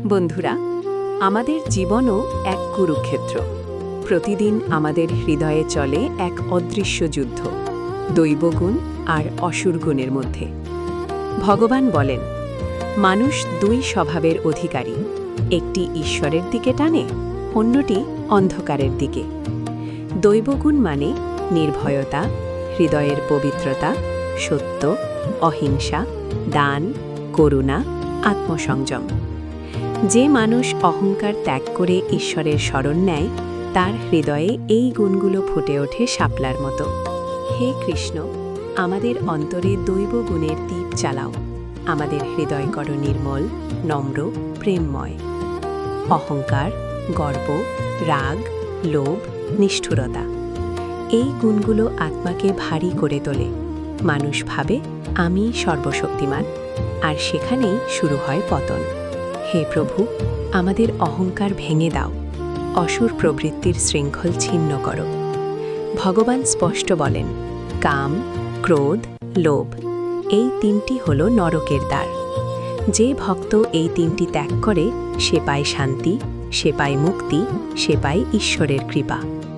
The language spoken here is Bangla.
বন্ধুরা, আমাদের জীবনও এক কুরুক্ষেত্র। প্রতিদিন আমাদের হৃদয়ে চলে এক অদৃশ্য যুদ্ধ, দৈবগুণ আর অসুরগুণের মধ্যে। ভগবান বলেন, মানুষ দুই স্বভাবের অধিকারী, একটি ঈশ্বরের দিকে টানে, অন্যটি অন্ধকারের দিকে। দৈবগুণ মানে নির্ভয়তা, হৃদয়ের পবিত্রতা, সত্য, অহিংসা, দান, করুণা, আত্মসংযম। যে মানুষ অহংকার ত্যাগ করে ঈশ্বরের শরণ নেয়, তার হৃদয়ে এই গুণগুলো ফুটে ওঠে শাপলার মতো। হে কৃষ্ণ, আমাদের অন্তরে দৈব গুণের দীপ জ্বালাও। আমাদের হৃদয় করো নির্মল, নম্র, প্রেমময়। অহংকার, গর্ব, রাগ, লোভ, নিষ্ঠুরতা, এই গুণগুলো আত্মাকে ভারী করে তোলে। মানুষ ভাবে আমি সর্বশক্তিমান, আর সেখানেই শুরু হয় পতন। হে প্রভু, আমাদের অহংকার ভেঙে দাও, অসুর প্রবৃত্তির শৃঙ্খল ছিন্ন করো। ভগবান স্পষ্ট বলেন, কাম, ক্রোধ, লোভ, এই তিনটি হল নরকের দ্বার। যে ভক্ত এই তিনটি ত্যাগ করে, সে পায় শান্তি, সে পায় মুক্তি, সে পায় ঈশ্বরের কৃপা।